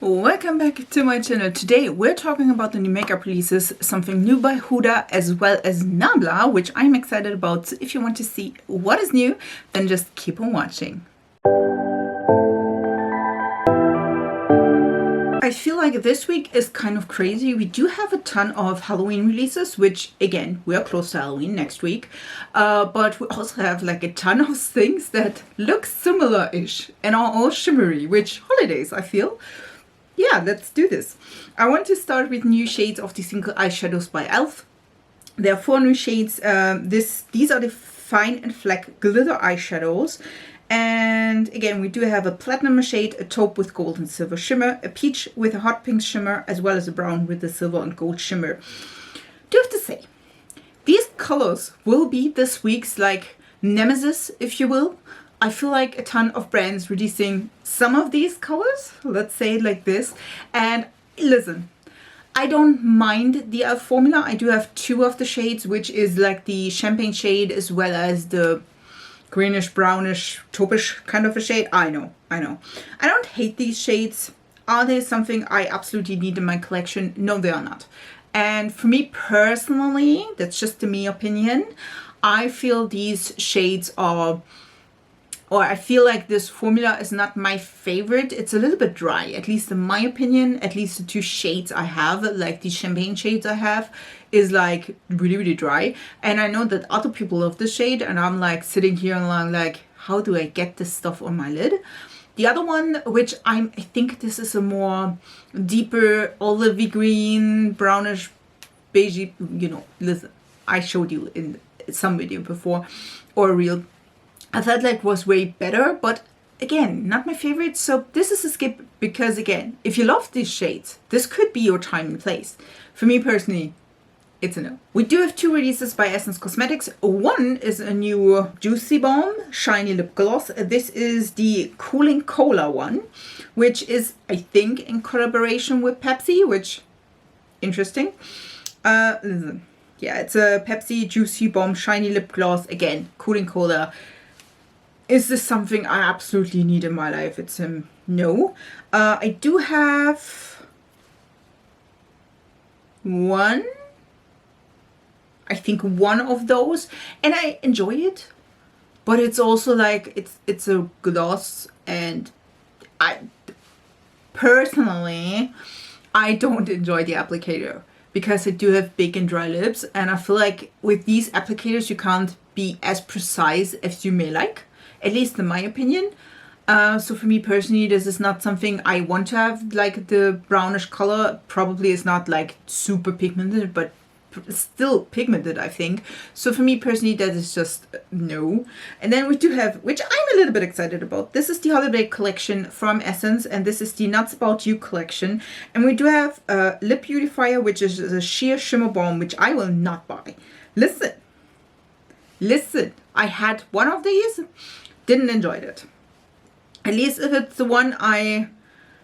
Welcome back to my channel. Today we're talking about the new makeup releases, something new by Huda as well as Nabla, which I'm excited about. So if you want to see what is new, then just keep on watching. I feel like this week is kind of crazy. We do have a ton of Halloween releases, which again, we are close to Halloween next week. But we also have like a ton of things that look similar-ish and are all shimmery, which holidays, I feel. Yeah, let's do this. I want to start with new shades of the single eyeshadows by E.L.F. There are 4 new shades. These are the Fine and Fleck glitter eyeshadows. And again, we do have a platinum shade, a taupe with gold and silver shimmer, a peach with a hot pink shimmer, as well as a brown with a silver and gold shimmer. Do have to say, these colors will be this week's like nemesis, if you will. I feel like a ton of brands releasing some of these colors, let's say it like this. And listen, I don't mind the e.l.f. formula. I do have 2 of the shades, which is like the champagne shade as well as the greenish, brownish, taupish kind of a shade. I know. I don't hate these shades. Are they something I absolutely need in my collection? No, they are not. And for me personally, that's just me opinion, I feel these shades are... or I feel like this formula is not my favorite. It's a little bit dry, at least in my opinion. At least the 2 shades I have, like the champagne shades I have, is like really, really dry. And I know that other people love this shade, and I'm like sitting here and I'm like, how do I get this stuff on my lid? The other one, which I think this is a more deeper olivey green, brownish, beigey, you know, listen, I showed you in some video before, or a reel. I felt like was way better, but again, not my favorite. So this is a skip because again, if you love these shades, this could be your time and place. For me personally, it's a no. We do have 2 releases by Essence Cosmetics. One is a new Juicy Bomb Shiny Lip Gloss. This is the Cooling Cola one, which is, I think, in collaboration with Pepsi, which, interesting. Listen, yeah, it's a Pepsi Juicy Bomb Shiny Lip Gloss. Again, Cooling Cola. Is this something I absolutely need in my life? It's a no. I do have one of those, and I enjoy it, but it's also like it's a gloss, and I personally don't enjoy the applicator because I do have big and dry lips, and I feel like with these applicators you can't be as precise as you may like. At least in my opinion. So for me personally, this is not something I want to have. Like the brownish color probably is not like super pigmented, but still pigmented, I think. So for me personally, that is just no. And then we do have, which I'm a little bit excited about. This is the holiday collection from Essence, and this is the Nuts About You collection. And we do have a lip beautifier, which is a sheer shimmer balm, which I will not buy. Listen, I had one of these. Didn't enjoy it. At least if it's the one I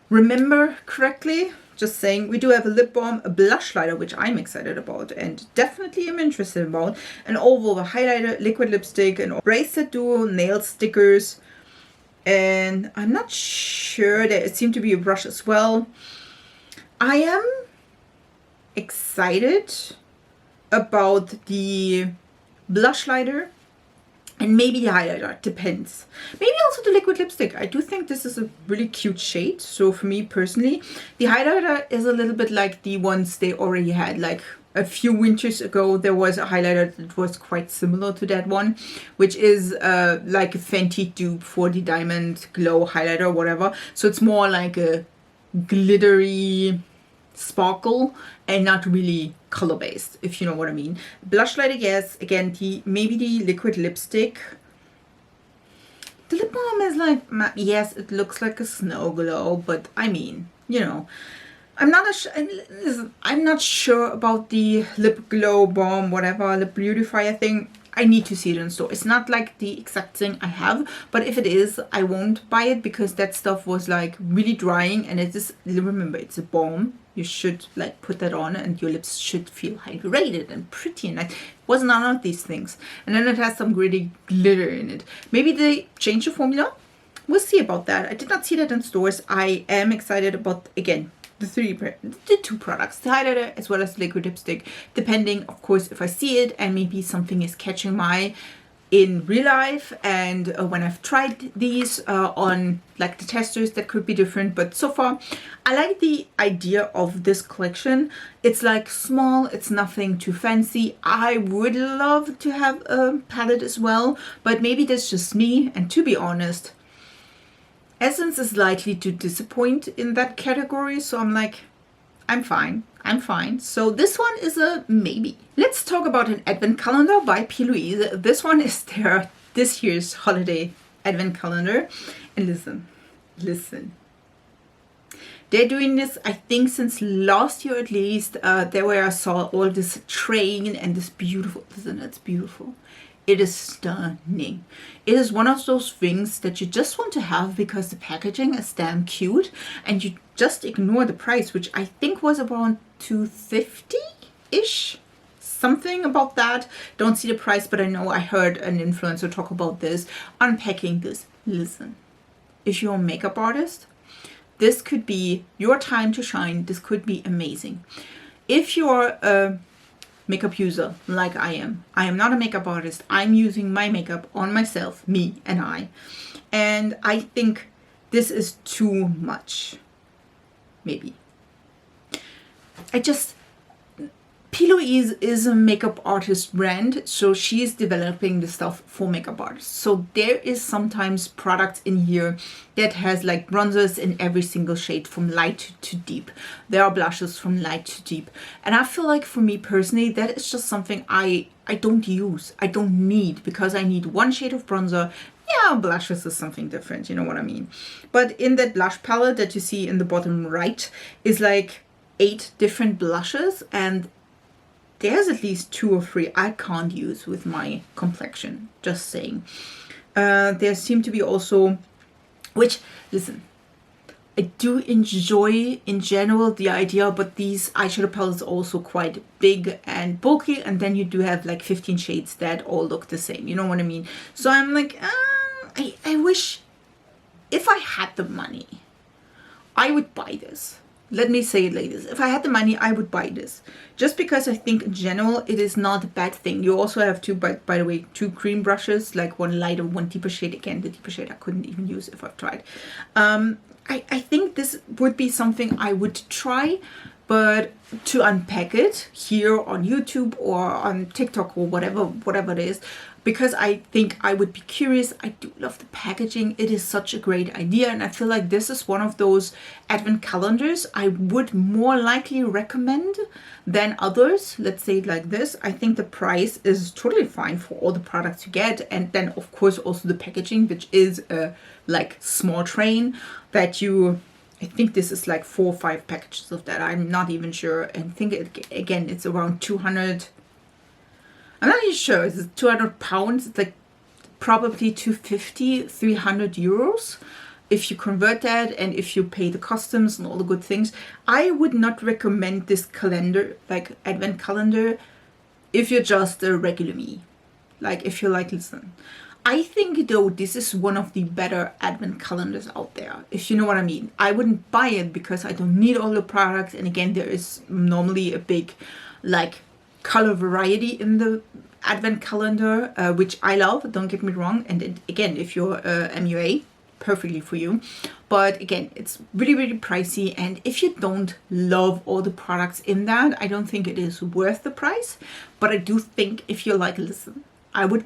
remember correctly. Just saying. We do have a lip balm, a Blushlighter, which I'm excited about and definitely am interested about. An over highlighter, liquid lipstick, an bracelet duo, nail stickers. And I'm not sure, that it seemed to be a brush as well. I am excited about the Blushlighter. And maybe the highlighter, depends. Maybe also the liquid lipstick. I do think this is a really cute shade. So for me personally, the highlighter is a little bit like the ones they already had. Like a few winters ago, there was a highlighter that was quite similar to that one, which is like a Fenty dupe for the Diamond Glow highlighter, whatever. So it's more like a glittery sparkle and not really color based, if you know what I mean. Blushlighter, yes. Again, maybe the liquid lipstick. The lip balm is like, yes, it looks like a snow glow, but I mean, you know, I'm not sure about the lip glow balm, whatever, lip beautifier thing. I need to see it in store. It's not like the exact thing I have, but if it is, I won't buy it because that stuff was like really drying, and it is, remember, it's a balm. You should like put that on and your lips should feel hydrated and pretty and nice. It was none of these things. And then it has some gritty glitter in it. Maybe they changed the formula. we'll see about that. I did not see that in stores. I am excited about, again, the two products, the highlighter as well as the liquid lipstick, depending, of course, if I see it and maybe something is catching my eye in real life, and when I've tried these on like the testers, that could be different. But so far I like the idea of this collection. It's like small, it's nothing too fancy. I would love to have a palette as well, but maybe that's just me, and to be honest, Essence is likely to disappoint in that category, so I'm like, I'm fine. So this one is a maybe. Let's talk about an advent calendar by P. Louise. This one is this year's holiday advent calendar. And listen. They're doing this, I think, since last year at least. There where I saw all this train and this beautiful, listen, it's beautiful. It is stunning. It is one of those things that you just want to have because the packaging is damn cute, and you just ignore the price, which I think was around $250-ish. Something about that. Don't see the price, but I know I heard an influencer talk about this, unpacking this. Listen, if you're a makeup artist, this could be your time to shine. This could be amazing. If you're a makeup user like I am not a makeup artist. I'm using my makeup on myself, me and I think this is too much. Maybe. P. Louise is a makeup artist brand, so she is developing the stuff for makeup artists. So there is sometimes products in here that has like bronzers in every single shade from light to deep. There are blushes from light to deep. And I feel like for me personally, that is just something I don't use. I don't need, because I need one shade of bronzer. Yeah, blushes is something different, you know what I mean. But in that blush palette that you see in the bottom right is like 8 different blushes, and there's at least 2 or 3 I can't use with my complexion, just saying. There seem to be also, which, listen, I do enjoy in general the idea, but these eyeshadow palettes are also quite big and bulky, and then you do have like 15 shades that all look the same, you know what I mean? So I'm like, I wish if I had the money, I would buy this. Let me say it like this. If I had the money, I would buy this. Just because I think in general, it is not a bad thing. You also have by the way, 2 cream brushes, like one lighter, one deeper shade. Again, the deeper shade I couldn't even use if I've tried. I think this would be something I would try, but to unpack it here on YouTube or on TikTok or whatever it is, because I think I would be curious. I do love the packaging. It is such a great idea, and I feel like this is one of those advent calendars I would more likely recommend than others. Let's say it like this. I think the price is totally fine for all the products you get, and then of course also the packaging, which is a like small train that you, I think this is like 4 or 5 packages of that. I'm not even sure. And I think again it's around 200. I'm not even sure. It's 200 pounds. It's like probably 250, 300 euros. If you convert that and if you pay the customs and all the good things. I would not recommend this calendar, like advent calendar, if you're just a regular me. Like if you're like, listen, I think though this is one of the better advent calendars out there, if you know what I mean. I wouldn't buy it because I don't need all the products. And again, there is normally a big like color variety in the advent calendar, which I love, don't get me wrong. And again, if you're MUA, perfectly for you. But again, it's really, really pricey. And if you don't love all the products in that, I don't think it is worth the price. But I do think if you're like, listen, I would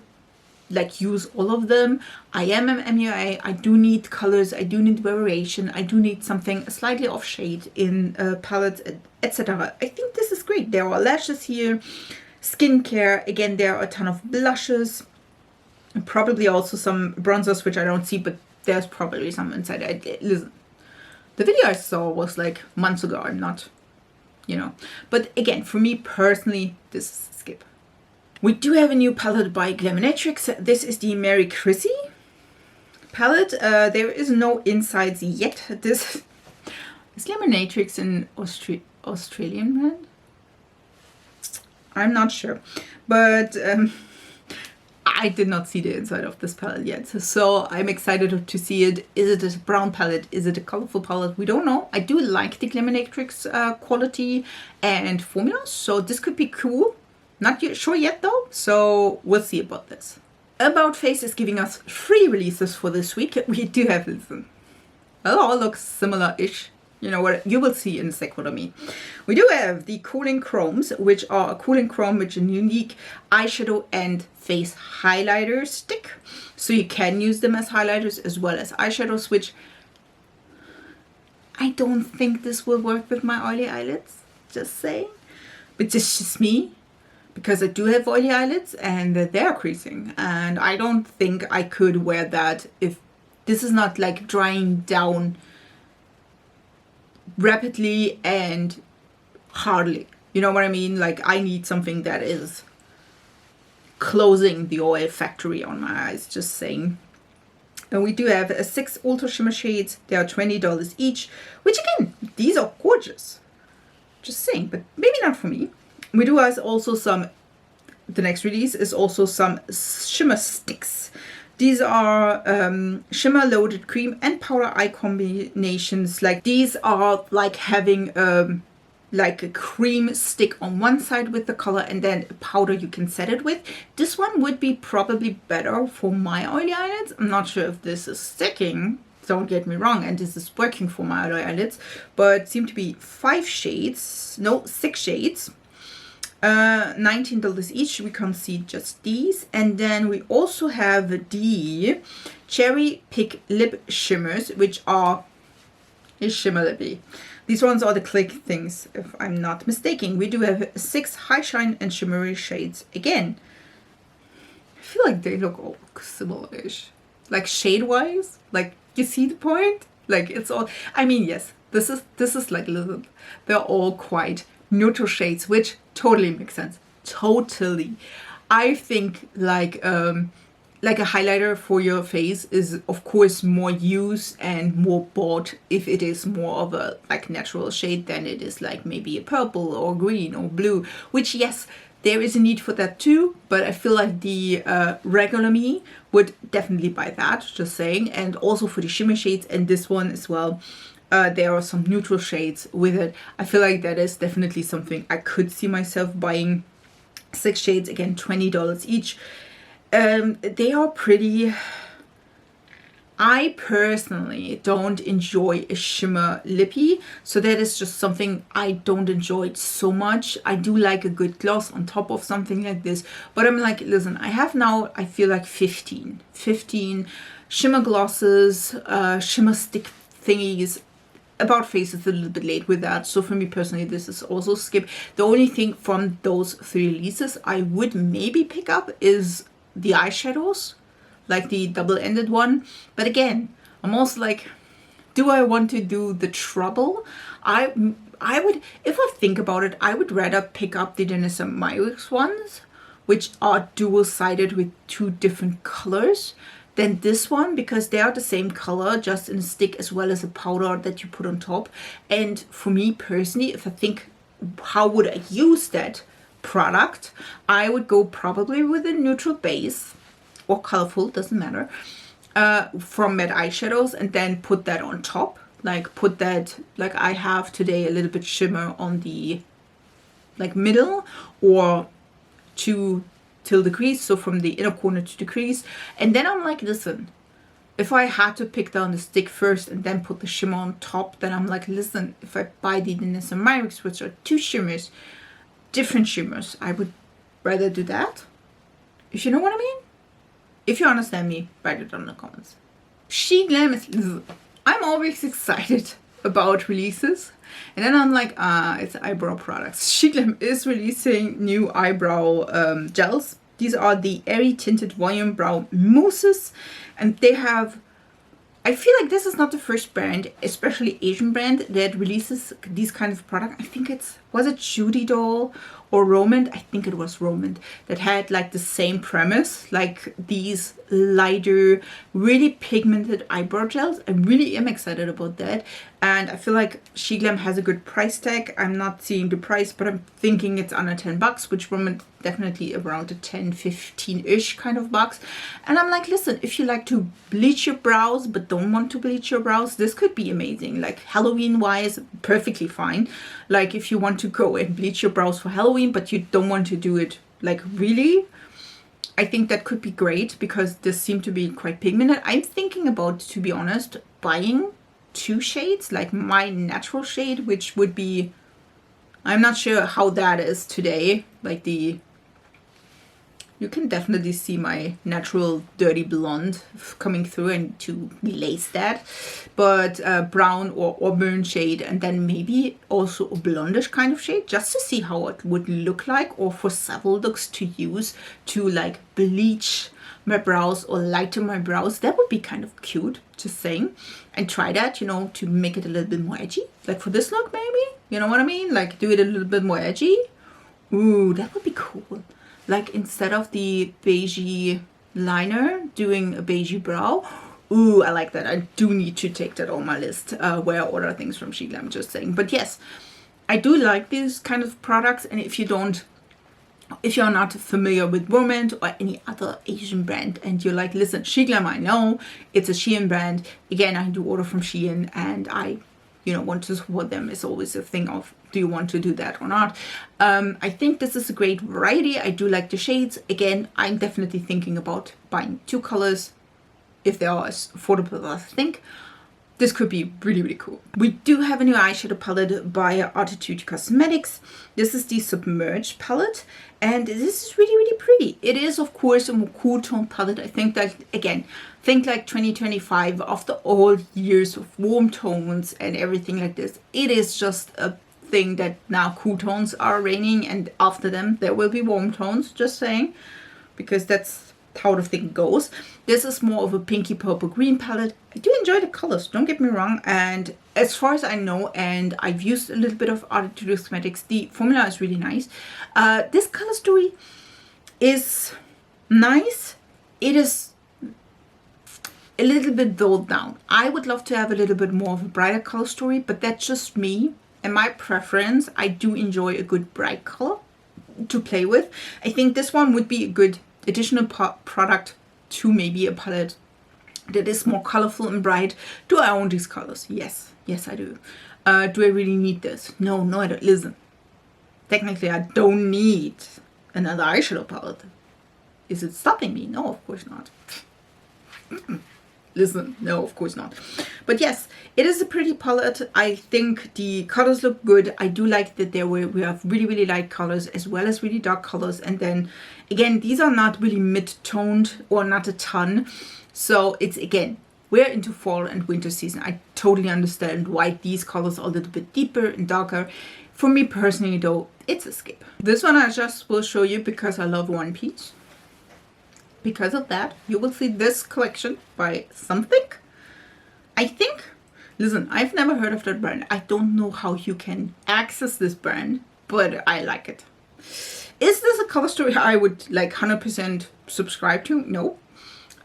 like use all of them. I am an MUA. I do need colors. I do need variation. I do need something slightly off shade in palettes, etc. I think this is great. There are lashes here, skincare. Again, there are a ton of blushes, and probably also some bronzers, which I don't see, but there's probably some inside. Listen, the video I saw was like months ago. I'm not, you know. But again, for me personally, this is a skip. We do have a new palette by Glaminatrix. This is the Mary Chrissy palette. There is no insides yet. This is Glaminatrix an Australian brand? I'm not sure. But I did not see the inside of this palette yet, so I'm excited to see it. Is it a brown palette? Is it a colorful palette? We don't know. I do like the Glaminatrix quality and formula, so this could be cool. Not yet, sure yet though, so we'll see about this. About Face is giving us 3 releases for this week. We do have this. Well, all looks similar-ish. You know what, you will see in a sec what I mean. We do have the Colling Chromes, which are a Colling Chrome with a unique eyeshadow and face highlighter stick. So you can use them as highlighters as well as eyeshadows, which I don't think this will work with my oily eyelids, just saying. But this is just me, because I do have oily eyelids and they're creasing. And I don't think I could wear that if this is not like drying down rapidly and hardly. You know what I mean? Like I need something that is closing the oil factory on my eyes, just saying. And we do have 6 Ultra Shimmer shades. They are $20 each, which again, these are gorgeous. Just saying, but maybe not for me. We do have also some, the next release is also some Shimmersticks. These are shimmer loaded cream and powder eye combinations. Like these are like having like a cream stick on one side with the color and then a powder you can set it with. This one would be probably better for my oily eyelids. I'm not sure if this is sticking, don't get me wrong, and this is working for my oily eyelids, but seem to be 5 shades, no, 6 shades. $19 each. We can see just these, and then we also have the Cherry Pick Lip Shimmers, which are a shimmer lippy. These ones are the click things, if I'm not mistaken. We do have 6 high shine and shimmery shades. Again, I feel like they look all similar-ish, like shade-wise. Like, you see the point? Like it's all. I mean, yes, this is like little. They're all quite neutral shades, which totally makes sense. Totally. I think like a highlighter for your face is of course more used and more bought if it is more of a like natural shade than it is like maybe a purple or green or blue, which yes, there is a need for that too, but I feel like the regular me would definitely buy that, just saying. And also for the shimmer shades and this one as well. There are some neutral shades with it. I feel like that is definitely something I could see myself buying. 6 shades, again, $20 each. They are pretty. I personally don't enjoy a shimmer lippy, so that is just something I don't enjoy so much. I do like a good gloss on top of something like this, but I'm like, listen, I have now, I feel like 15 shimmer glosses, shimmer stick thingies. About Face is a little bit late with that, so for me personally this is also skip. The only thing from those 3 releases I would maybe pick up is the eyeshadows, like the double-ended one. But again, I'm also like, do I want to do the trouble? I would, if I think about it, I would rather pick up the Danessa Myricks ones, which are dual-sided with 2 different colors, than this one, because they are the same color, just in a stick as well as a powder that you put on top. And for me personally, if I think how would I use that product, I would go probably with a neutral base or colorful, doesn't matter, from matte eyeshadows, and then put that on top. Like put that, like I have today, a little bit shimmer on the like middle or till the crease, so from the inner corner to the crease. And then I'm like, listen, if I had to pick down the stick first and then put the shimmer on top, then I'm like, listen, if I buy the Danessa Myricks, which are 2 shimmers, different shimmers, I would rather do that. If you know what I mean? If you understand me, write it down in the comments. She Glam is, I'm always excited about releases, and then I'm like, it's eyebrow products. She Glam is releasing new eyebrow gels. These are the Airy Tinted Volume Brow Mousses, and they have, I feel like this is not the first brand, especially Asian brand, that releases these kinds of products. I think was it Judy Doll or Romand, I think it was Romand, that had like the same premise, like these lighter, really pigmented eyebrow gels. I really am excited about that. And I feel like SheGlam has a good price tag. I'm not seeing the price, but I'm thinking it's under 10 bucks, which Romand definitely around the 10, 15-ish kind of bucks. And I'm like, listen, if you like to bleach your brows but don't want to bleach your brows, this could be amazing. Like Halloween wise, perfectly fine. Like if you want to go and bleach your brows for Halloween but you don't want to do it like really, I think that could be great because this seemed to be quite pigmented. I'm thinking about, to be honest, buying 2 shades, like my natural shade, which would be, I'm not sure how that is today, like the, you can definitely see my natural dirty blonde coming through, and to lace that, but brown or auburn shade, and then maybe also a blondish kind of shade, just to see how it would look like, or for several looks to use to like bleach my brows or lighten my brows. That would be kind of cute, just saying. And try that, you know, to make it a little bit more edgy, like for this look maybe, you know what I mean, like do it a little bit more edgy. Ooh, that would be cool. Like instead of the beigey liner, doing a beigey brow. Ooh, I like that. I do need to take that on my list where I order things from SheGlam, just saying. But yes, I do like these kind of products. And if you're not familiar with Romand or any other Asian brand and you're like, listen, SheGlam, I know it's a Shein brand. Again, I do order from Shein and I, you know, want to support them. It's always a thing of, do you want to do that or not? I think this is a great variety. I do like the shades. Again, I'm definitely thinking about buying 2 colors if they are as affordable as I think. This could be really, really cool. We do have a new eyeshadow palette by Arttitude Cosmetics. This is the Submerge palette, and this is really, really pretty. It is, of course, a more cool tone palette. I think that, again, think like 2025, after all years of warm tones and everything like this, it is just a thing that now cool tones are reigning, and after them there will be warm tones, just saying, because that's how the thing goes. This is more of a pinky purple green palette. I do enjoy the colors, don't get me wrong, and as far as I know, and I've used a little bit of Arttitude Cosmetics, the formula is really nice. This color story is nice. It is a little bit dulled down. I would love to have a little bit more of a brighter color story, but that's just me and my preference. I do enjoy a good bright color to play with. I think this one would be a good additional product to maybe a palette that is more colorful and bright. Do I own these colors? Yes, yes I do. Do I really need this? No, I don't. Listen, technically I don't need another eyeshadow palette. Is it stopping me? No, of course not. Listen, no, of course not. But yes, it is a pretty palette. I think the colors look good. I do like that we have really, really light colors as well as really dark colors. And then again, these are not really mid-toned or not a ton. So it's, again, we're into fall and winter season. I totally understand why these colors are a little bit deeper and darker. For me personally though, it's a skip. This one I just will show you because I love One Piece. Because of that, you will see this collection by something. I think, listen, I've never heard of that brand. I don't know how you can access this brand, but I like it. Is this a color story I would like 100% subscribe to? No.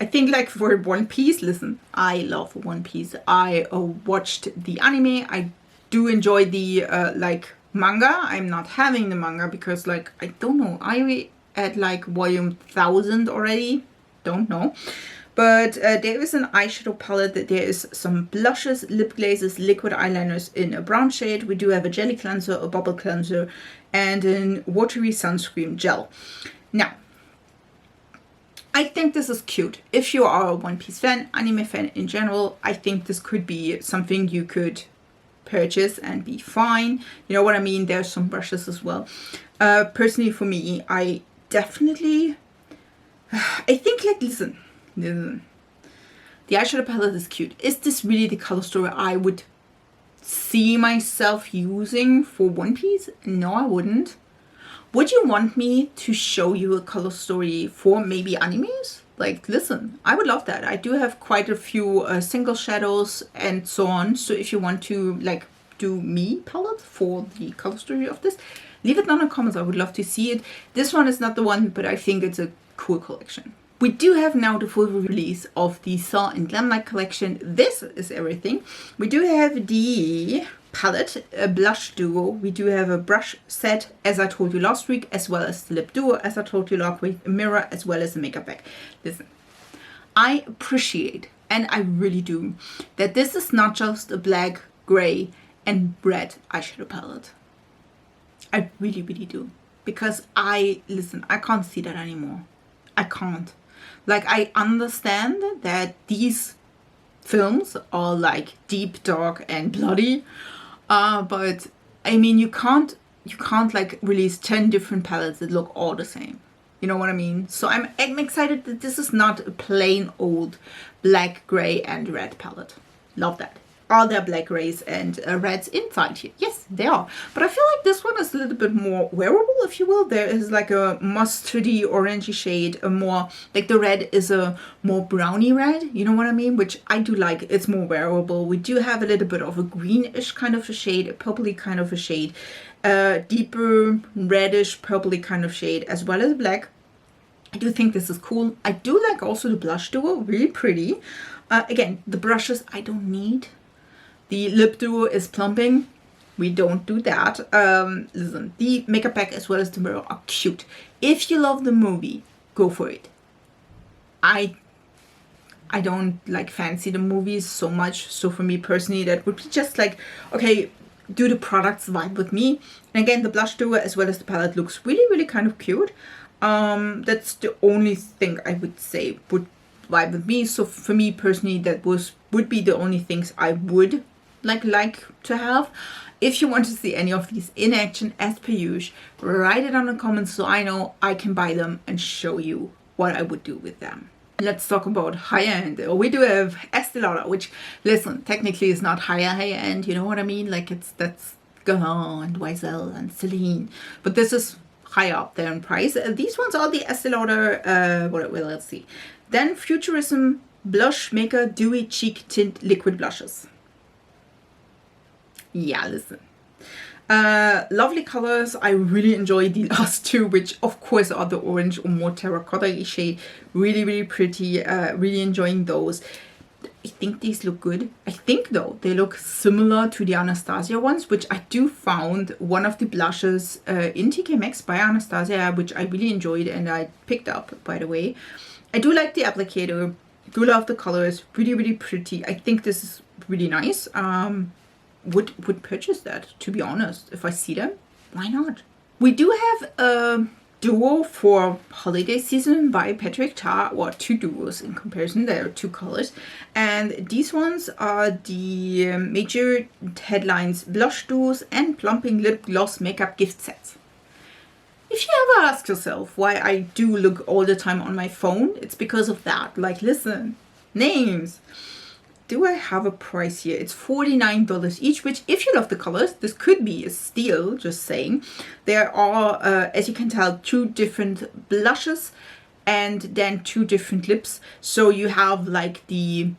I think like for One Piece, listen, I love One Piece. I watched the anime. I do enjoy the like manga. I'm not having the manga because like, I don't know, I at like volume 1000 already, don't know, but there is an eyeshadow palette. There is some blushes, lip glazes, liquid eyeliners in a brown shade. We do have a jelly cleanser, a bubble cleanser, and a watery sunscreen gel. Now I think this is cute. If you are a One Piece fan, anime fan in general, I think this could be something you could purchase and be fine. You know what I mean? There's some brushes as well. Personally for me, I definitely, I think like, listen, the eyeshadow palette is cute. Is this really the color story I would see myself using for One Piece? No, I wouldn't. Would you want me to show you a color story for maybe animes? Like, listen, I would love that. I do have quite a few single shadows and so on. So if you want to like Do Me palette for the color story of this? Leave it down in the comments. I would love to see it. This one is not the one, but I think it's a cool collection. We do have now the full release of the Saw and Glamlite collection. This is everything. We do have the palette, a blush duo. We do have a brush set, as I told you last week, as well as the lip duo, as I told you last week, a mirror, as well as a makeup bag. Listen, I appreciate, and I really do, that this is not just a black, gray, and red eyeshadow palette. I really, really do. Because I can't see that anymore. I can't. Like, I understand that these films are like deep, dark, and bloody, but I mean, you can't like release 10 different palettes that look all the same. You know what I mean? So I'm excited that this is not a plain old black, gray, and red palette. Love that. Are there black, grays, and reds inside here? Yes, they are. But I feel like this one is a little bit more wearable, if you will. There is like a mustardy, orangey shade, a more, like the red is a more browny red, you know what I mean? Which I do like. It's more wearable. We do have a little bit of a greenish kind of a shade, a purpley kind of a shade, deeper reddish purpley kind of shade, as well as black. I do think this is cool. I do like also the blush duo, really pretty. Again, the brushes I don't need. The lip duo is plumping. We don't do that. Listen, the makeup bag as well as the mirror are cute. If you love the movie, go for it. I don't like fancy the movies so much. So for me personally, that would be just like, okay, do the products vibe with me. And again, the blush duo as well as the palette looks really, really kind of cute. That's the only thing I would say would vibe with me. So for me personally, that would be the only things I would like to have. If you want to see any of these in action, as per usual, write it on the comments so I know I can buy them and show you what I would do with them. Let's talk about higher end. We do have Estee Lauder, which, listen, technically is not higher end, you know what I mean? Like that's Galant and YSL and Celine, but this is higher up there in price. These ones are the Estee Lauder, well, let's see. Then Futurism Blushmaker Dewy Cheek Tint Liquid Blushes. Yeah, listen. Lovely colors. I really enjoy the last two, which of course are the orange or more terracotta shade. Really, really pretty. Really enjoying those. I think these look good. I think though they look similar to the Anastasia ones, which I do found one of the blushes in TK Maxx by Anastasia, which I really enjoyed and I picked up, by the way. I do like the applicator. Do love the colors. Really, really pretty. I think this is really nice. Would purchase that, to be honest. If I see them, why not? We do have a duo for holiday season by Patrick Ta, or two duos in comparison. There are two colors, and these ones are the major headlines blush duos and plumping lip gloss makeup gift sets. If you ever ask yourself why I do look all the time on my phone, it's because of that. Like, listen, names. Do I have a price here? It's $49 each, which if you love the colors, this could be a steal, just saying. There are, as you can tell, two different blushes and then two different lips. So you have like the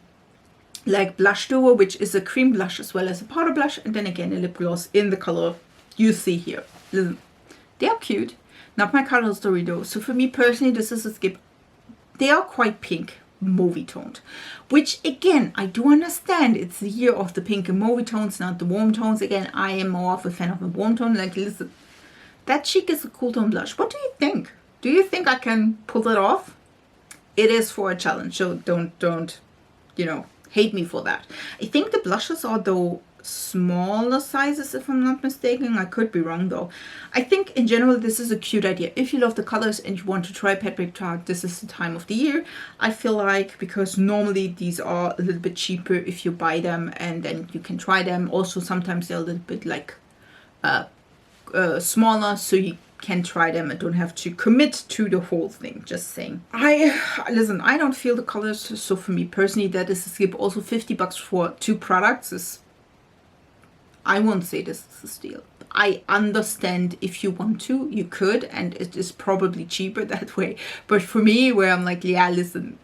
blush duo, which is a cream blush as well as a powder blush, and then again a lip gloss in the color you see here. Listen, they are cute. Not my color story though. So for me personally, this is a skip. They are quite pink, mauvey toned, which again I do understand. It's the year of the pink and mauvey tones, not the warm tones. Again, I am more of a fan of a warm tone. Like, listen, that cheek is a cool tone blush. What do you think? Do you think I can pull it off? It is for a challenge, so don't you know, hate me for that. I think the blushes are though smaller sizes, if I'm not mistaken. I could be wrong though. I think in general this is a cute idea. If you love the colors and you want to try Patrick Ta, this is the time of the year, I feel like, because normally these are a little bit cheaper if you buy them and then you can try them. Also sometimes they're a little bit like smaller, so you can try them and don't have to commit to the whole thing. Just saying. Listen, I don't feel the colors, so for me personally that is a skip. Also $50 for two products is, I won't say this is a steal. I understand if you want to, you could, and it is probably cheaper that way. But for me, where I'm like, yeah, listen,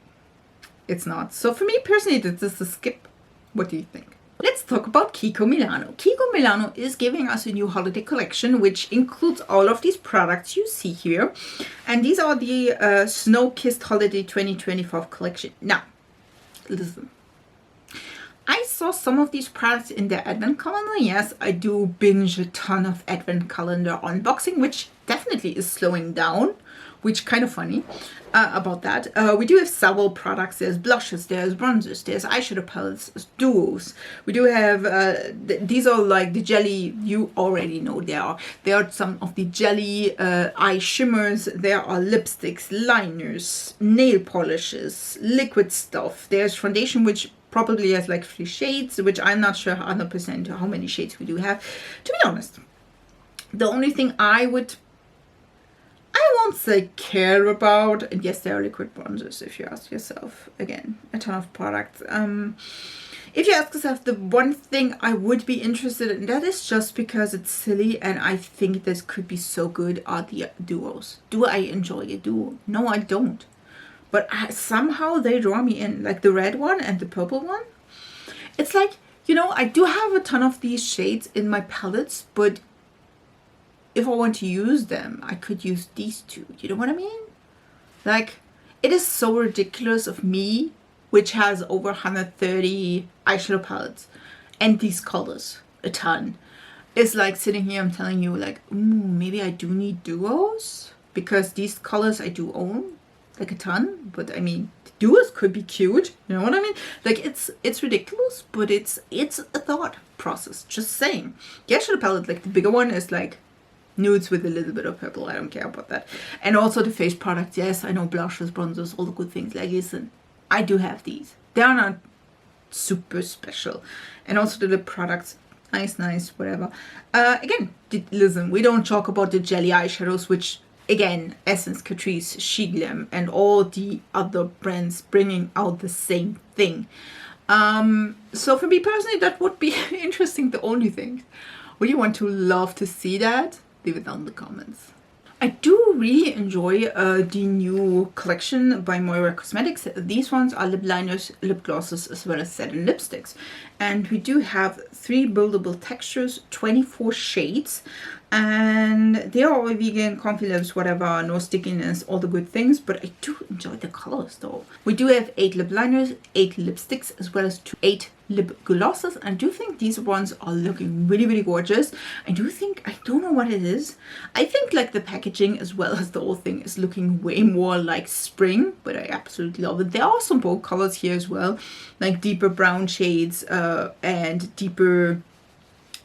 it's not. So for me personally, this is a skip. What do you think? Let's talk about Kiko Milano. Kiko Milano is giving us a new holiday collection, which includes all of these products you see here. And these are the Snow Kissed Holiday 2025 collection. Now, listen. I saw some of these products in their advent calendar. Yes, I do binge a ton of advent calendar unboxing, which definitely is slowing down, which kind of funny about that. We do have several products. There's blushes, there's bronzers, there's eyeshadow palettes, duos. We do have, these are like the jelly, you already know there are some of the jelly eye shimmers. There are lipsticks, liners, nail polishes, liquid stuff. There's foundation, which probably has like 3 shades, which I'm not sure 100% how many shades we do have. To be honest, the only thing I won't say care about, and yes, there are liquid bronzers if you ask yourself. Again, a ton of products. If you ask yourself the one thing I would be interested in, that is just because it's silly and I think this could be so good, are the duos. Do I enjoy a duo? No, I don't. But somehow they draw me in, like the red one and the purple one. It's like, you know, I do have a ton of these shades in my palettes, but if I want to use them, I could use these two. You know what I mean? Like, it is so ridiculous of me, which has over 130 eyeshadow palettes and these colors, a ton. It's like sitting here, I'm telling you, like, maybe I do need duos because these colors I do own. Like a ton, but I mean, duos could be cute, you know what I mean? Like, it's ridiculous, but it's a thought process, just saying. The eyeshadow palette, like the bigger one, is like nudes with a little bit of purple. I don't care about that. And also the face products. Yes, I know, blushes, bronzers, all the good things. Like, listen, I do have these. They are not super special. And also the lip products, nice, whatever. Again, listen, we don't talk about the jelly eyeshadows, which, again, Essence, Catrice, She Glam, and all the other brands bringing out the same thing. So for me personally, that would be interesting. The only thing, would you want to love to see that? Leave it down in the comments. I do really enjoy the new collection by Moira Cosmetics. These ones are lip liners, lip glosses, as well as satin lipsticks. And we do have 3 buildable textures, 24 shades. And they are all vegan, comfy lips, whatever, no stickiness, all the good things. But I do enjoy the colors though. We do have 8 lip liners, 8 lipsticks, as well as 8 lip glosses. And I do think these ones are looking really gorgeous. I don't know what it is. I think like the packaging as well as the whole thing is looking way more like spring, but I absolutely love it. There are some bold colors here as well, like deeper brown shades and deeper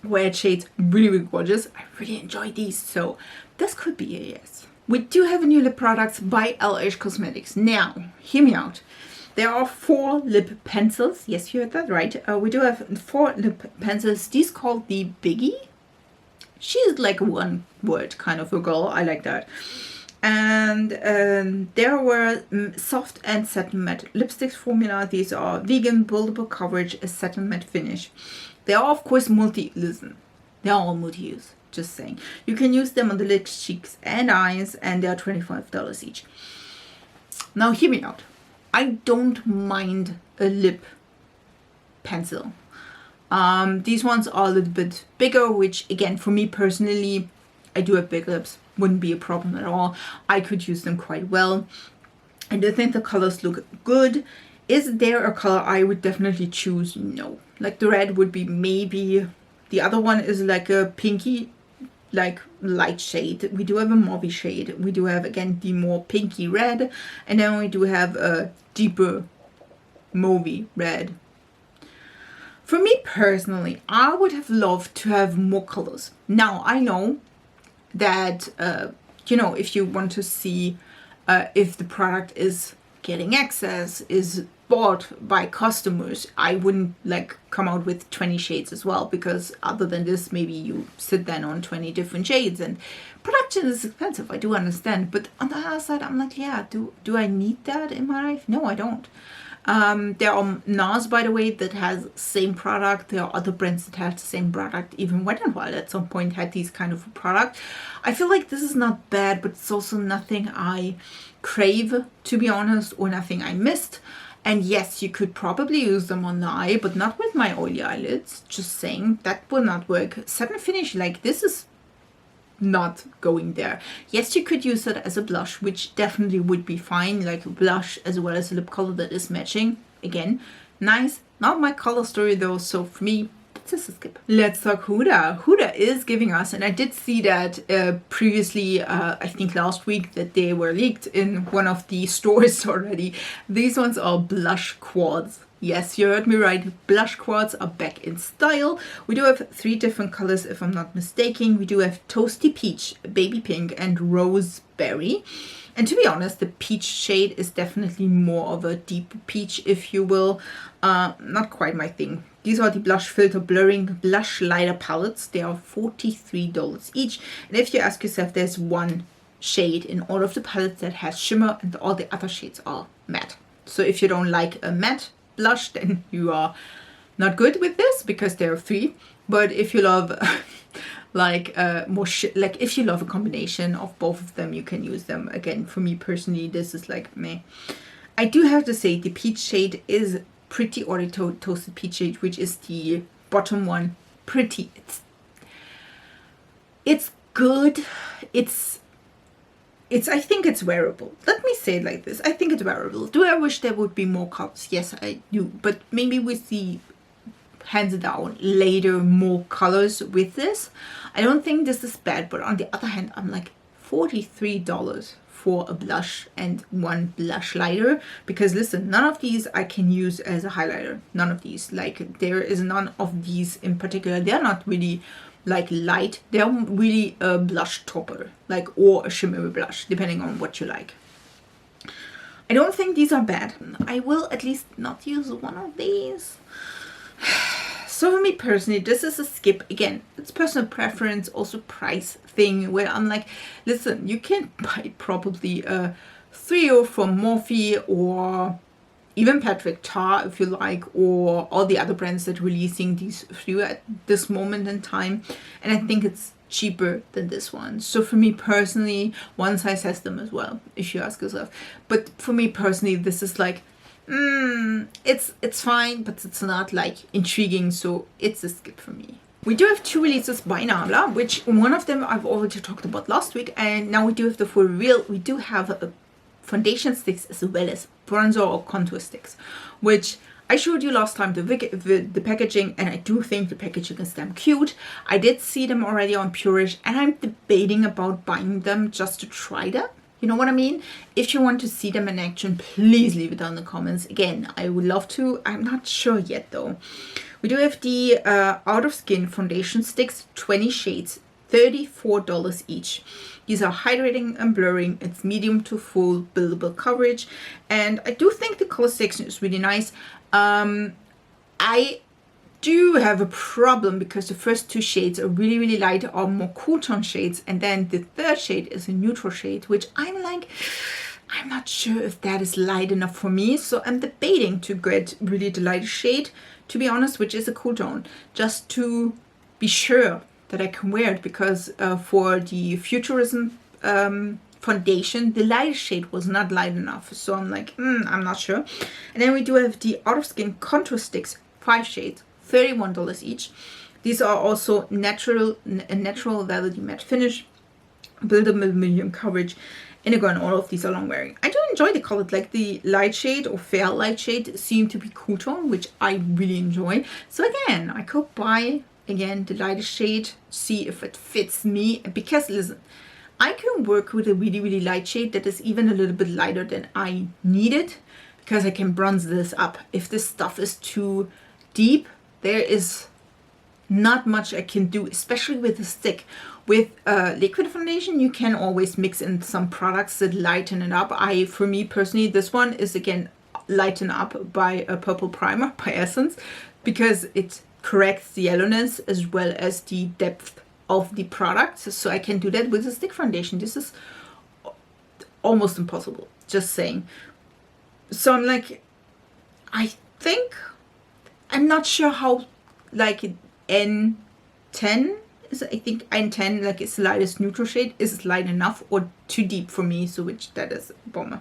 red shades. Really gorgeous. I really enjoy these, so this could be a yes. We do have a new lip products by E.L.F Cosmetics. Now, hear me out. There are 4 lip pencils. Yes, you heard that right. We do have 4 lip pencils. These called the Biggie. She's like a one word kind of a girl. I like that. And there were soft and satin matte lipsticks formula. These are vegan, buildable coverage, a satin matte finish. They are of course listen, they are all multi-use, just saying. You can use them on the lips, cheeks and eyes, and they are $25 each. Now hear me out. I don't mind a lip pencil. These ones are a little bit bigger, which again, for me personally, I do have big lips, wouldn't be a problem at all. I could use them quite well. I do think the colors look good. Is there a color I would definitely choose? No. Like the red would be maybe. The other one is like a pinky, like light shade. We do have a mauve shade. We do have, again, the more pinky red. And then we do have a deeper mauve red. For me personally, I would have loved to have more colors. Now, I know that, you know, if you want to see if the product is getting access, is bought by customers, I wouldn't like come out with 20 shades as well, because other than this, maybe you sit then on 20 different shades, and production is expensive. I do understand, but on the other side, I'm like, yeah, do I need that in my life? No, I don't. There are NARS, by the way, that has same product. There are other brands that have the same product. Even Wet n Wild at some point had these kind of a product. I feel like this is not bad, but it's also nothing I crave, to be honest, or nothing I missed. And yes, you could probably use them on the eye, but not with my oily eyelids. Just saying, that will not work. Satin finish like this is not going there. Yes, you could use it as a blush, which definitely would be fine, like a blush as well as a lip color that is matching. Again, nice. Not my color story though, so for me, it's just a skip. Let's talk Huda. Huda is giving us, and I did see that previously, I think last week, that they were leaked in one of the stores already. These ones are blush quads. Yes, you heard me right. Blush quads are back in style. We do have 3 different colors, if I'm not mistaken. We do have Toasty Peach, Baby Pink, and Roseberry. And to be honest, the peach shade is definitely more of a deep peach, if you will. Not quite my thing. These are the Blush Filter Blurring Blushlighter palettes. They are $43 each. And if you ask yourself, there's one shade in all of the palettes that has shimmer, and all the other shades are matte. So if you don't like a matte blush, then you are not good with this, because there are 3. But if you love like like if you love a combination of both of them, you can use them. Again, for me personally, this is like meh. I do have to say the peach shade is pretty, or the toasted peach shade, which is the bottom one, pretty. It's good. It's I think it's wearable. Let me say it like this. I think it's wearable. Do I wish there would be more colors? Yes, I do. But maybe with the hands down later more colors with this. I don't think this is bad. But on the other hand, I'm like $43 for a blush and one blush lighter. Because listen, none of these I can use as a highlighter. None of these. Like there is none of these in particular. They're not really like light, they're really a blush topper, like, or a shimmery blush, depending on what you like. I don't think these are bad. I will at least not use one of these. So for me personally, this is a skip. Again, it's personal preference, also price thing, where I'm like, listen, you can buy probably a 3 from Morphe, or even Patrick Tar if you like, or all the other brands that are releasing these 3 at this moment in time, and I think it's cheaper than this one. So for me personally, one size has them as well, if you ask yourself. But for me personally, this is like, it's fine, but it's not like intriguing, so it's a skip for me. We do have 2 releases by Nabla, which one of them I've already talked about last week, and now we do have the full reveal. We do have a foundation sticks as well as bronzer or contour sticks, which I showed you last time the packaging, and I do think the packaging is damn cute. I did see them already on Purish, and I'm debating about buying them just to try them. You know what I mean? If you want to see them in action, please leave it down in the comments. Again, I would love to. I'm not sure yet though. We do have the Out of Skin foundation sticks, 20 shades, $34 each. These are hydrating and blurring. It's medium to full buildable coverage, and I do think the color section is really nice. I do have a problem because the first 2 shades are really, really light, are more cool tone shades, and then the 3rd shade is a neutral shade, which I'm like, I'm not sure if that is light enough for me. So I'm debating to get really the lightest shade, to be honest, which is a cool tone, just to be sure that I can wear it, because for the Futurism foundation, the lightest shade was not light enough. So I'm like, I'm not sure. And then we do have the Out of Skin contour sticks, 5 shades, $31 each. These are also natural velvety matte finish, buildable medium coverage, and again, all of these are long wearing. I do enjoy the color, like the light shade or fair light shade seem to be cool tone, which I really enjoy. So again, I could buy again the lightest shade, see if it fits me, because listen, I can work with a really, really light shade that is even a little bit lighter than I need it, because I can bronze this up. If this stuff is too deep, there is not much I can do, especially with a stick. With liquid foundation, you can always mix in some products that lighten it up. For me personally, this one is again lightened up by a purple primer by Essence, because it corrects the yellowness as well as the depth of the product. So I can do that with a stick foundation. This is almost impossible, just saying. So I'm like, I think, I'm not sure how like N10 is, I think, I10, like its lightest neutral shade. Is it light enough or too deep for me? So which that is a bummer.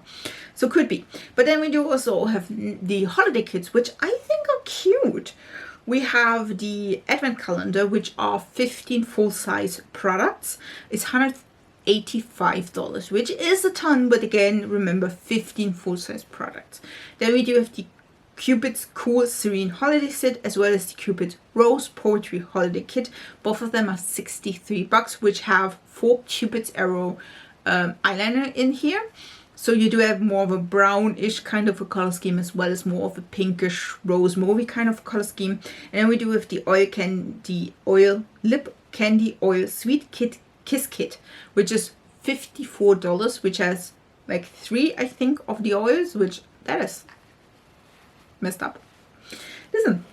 So could be. But then we do also have the holiday kits, which I think are cute. We have the advent calendar, which are 15 full-size products. It's $185, which is a ton, but again, remember, 15 full-size products. Then we do have the Cupid's Cool Serene Holiday Set, as well as the Cupid's Rose Poetry Holiday Kit. Both of them are $63, which have 4 Cupid's Arrow eyeliner in here. So you do have more of a brownish kind of a color scheme, as well as more of a pinkish rose mauvey kind of color scheme. And then we do have the Lip Candy Oil Sweet Kiss Kit, which is $54, which has like 3, I think, of the oils, which that is messed up. Listen,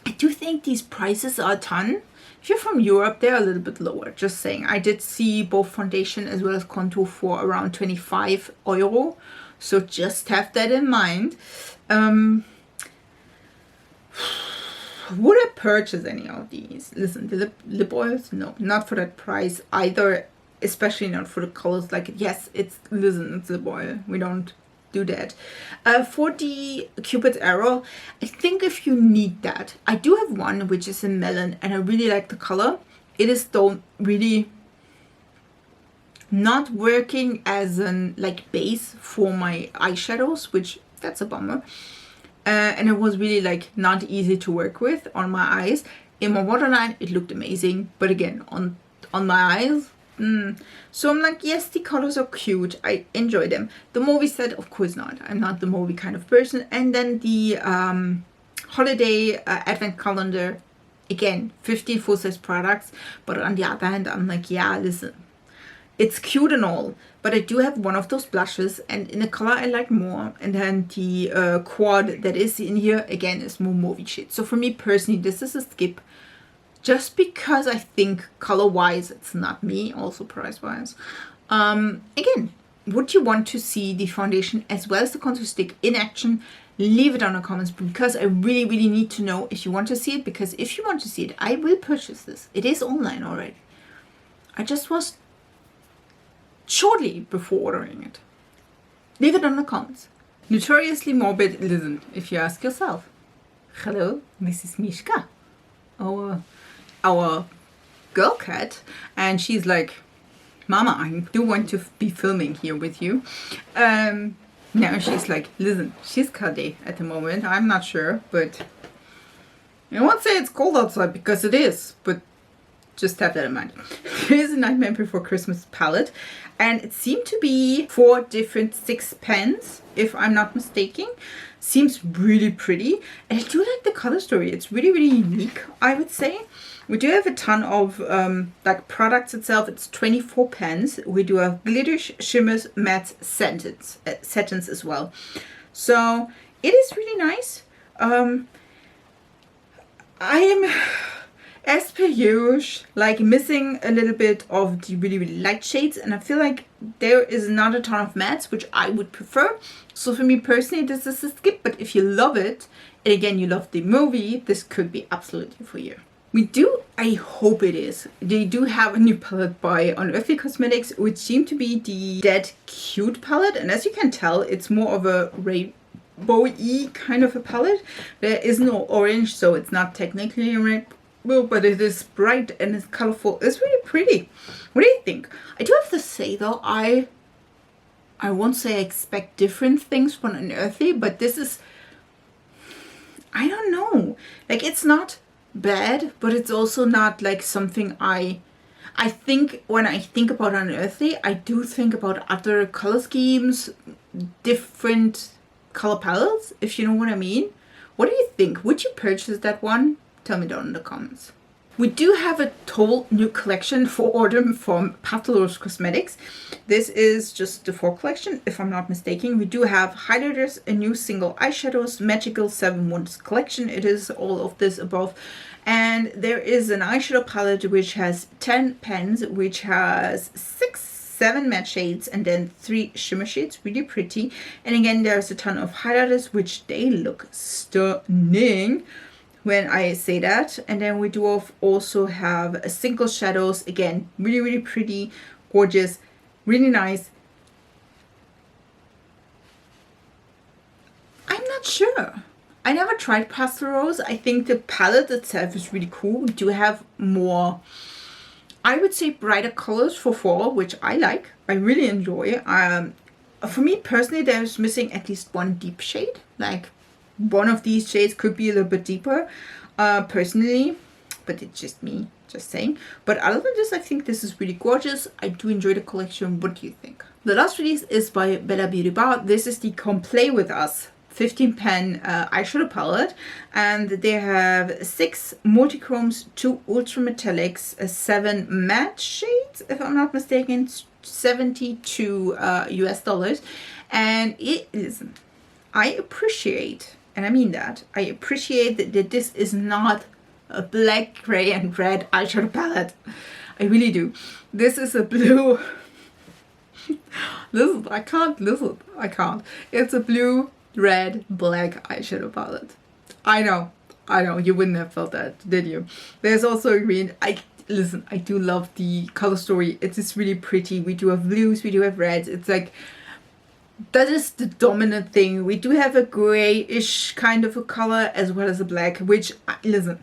I do think these prices are a ton. If you're from Europe, they're a little bit lower, just saying. I did see both foundation as well as contour for around €25, so just have that in mind. Would I purchase any of these? Listen, the lip oils, no, not for that price either, especially not for the colors. Like, yes, it's lip oil, we don't do that. For the Cupid's Arrow, I think if you need that, I do have one which is in melon, and I really like the color. It is though really not working as an like base for my eyeshadows, which that's a bummer. And it was really like not easy to work with on my eyes. In my waterline it looked amazing, but again on my eyes, So I'm like, yes, the colors are cute, I enjoy them. The movie set, of course not, I'm not the movie kind of person. And then the holiday advent calendar, again, 50 full-size products. But on the other hand, I'm like, yeah, listen, it's cute and all, but I do have one of those blushes, and in a color I like more. And then the quad that is in here, again, is more movie shade. So for me personally, this is a skip. Just because I think color-wise, it's not me, also price-wise. Again, would you want to see the foundation as well as the contour stick in action? Leave it on the comments, because I really, really need to know if you want to see it. Because if you want to see it, I will purchase this. It is online already. I just was shortly before ordering it. Leave it on the comments. Notoriously morbid, listen, if you ask yourself. Hello, this is Mishka, our girl cat, and she's like, Mama, I do want to be filming here with you. Now she's like, listen, she's cuddy at the moment. I'm not sure, but I won't say it's cold outside, because it is, but just have that in mind. Here's a Nightmare Before Christmas palette, and it seemed to be 4 different 6 pens, if I'm not mistaken. Seems really pretty, and I do like the color story. It's really, really unique, I would say. We do have a ton of like products itself. It's 24 pens. We do have glitters, shimmers, mattes, satins as well. So it is really nice. I am, as per usual, like missing a little bit of the really, really light shades, and I feel like there is not a ton of mattes, which I would prefer. So for me personally, this is a skip, but if you love it, and again, you love the movie, this could be absolutely for you. We do, I hope it is, they do have a new palette by Unearthly Cosmetics, which seemed to be the Dead Cute palette, and as you can tell, it's more of a rainbow-y kind of a palette. There is no orange, so it's not technically a rainbow, but it is bright and it's colorful. It's really pretty. What do you think? I do have to say though, I won't say I expect different things from Unearthly, but this is, I don't know, like it's not bad, but it's also not like something I think when I think about Unearthly, I do think about other color schemes, different color palettes, if you know what I mean. What do you think? Would you purchase that one? Tell me down in the comments. We do have a total new collection for autumn from Pastel Rose Cosmetics. This is just the fall collection, if I'm not mistaken. We do have highlighters, a new single eyeshadows, magical 7 Wonders collection. It is all of this above. And there is an eyeshadow palette which has 10 pens, which has 7 matte shades, and then 3 shimmer shades. Really pretty. And again, there's a ton of highlighters, which they look stunning. when I say that. And then we do also have a single shadows. Again, really, really pretty, gorgeous, really nice. I'm not sure. I never tried Pastel Rose. I think the palette itself is really cool. We do have more, I would say, brighter colors for fall, which I like. I really enjoy. For me personally, there's missing at least one deep shade. Like one of these shades could be a little bit deeper, personally, but it's just me, just saying. But other than this, I think this is really gorgeous. I do enjoy the collection. What do you think? The last release is by Bella Beauty Bar. This is the Come Play With Us 15 pen eyeshadow palette, and they have 6 multichromes, 2 ultra metallics, 7 matte shades, if I'm not mistaken, 72 US dollars. And listen, I appreciate, and I mean that, I appreciate that this is not a black, gray, and red eyeshadow palette. I really do. This is a blue. Listen, I can't. It's a blue, red, black eyeshadow palette. I know, you wouldn't have felt that, did you? There's also a green. Listen, I do love the color story. It's just really pretty. We do have blues, we do have reds. It's like, that is the dominant thing. We do have a grayish kind of a color as well as a black, which, listen,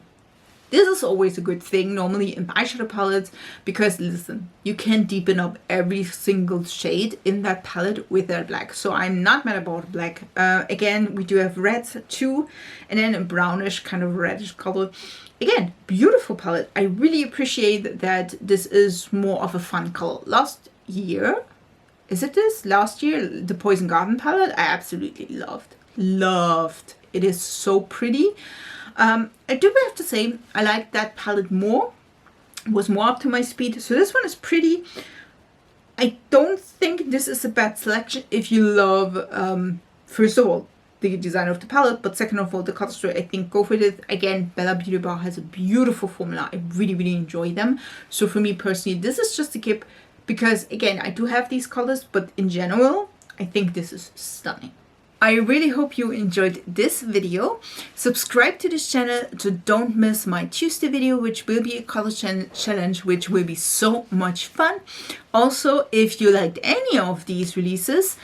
this is always a good thing normally in eyeshadow palettes, because listen, you can deepen up every single shade in that palette with that black. So I'm not mad about black. Again, we do have reds too, and then a brownish kind of reddish color. Again, beautiful palette. I really appreciate that this is more of a fun color. Last year, last year, the Poison Garden palette, I absolutely loved. It is so pretty. I do have to say, I like that palette more. It was more up to my speed. So this one is pretty. I don't think this is a bad selection if you love, first of all, the design of the palette, but second of all, the color story. I think go for it. Again, Bella Beauty Bar has a beautiful formula. I really, really enjoy them. So for me personally, this is just a keep, because again, I do have these colors, but in general, I think this is stunning. I really hope you enjoyed this video. Subscribe to this channel to don't miss my Tuesday video, which will be a color challenge, which will be so much fun. Also, if you liked any of these releases,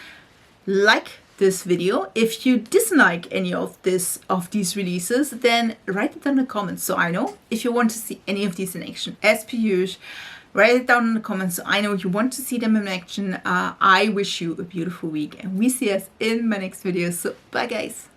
like this video. If you dislike any of these releases, then write it down in the comments so I know. If you want to see any of these in action, as per usual, write it down in the comments so I know you want to see them in action. I wish you a beautiful week, and we see us in my next video. So bye guys.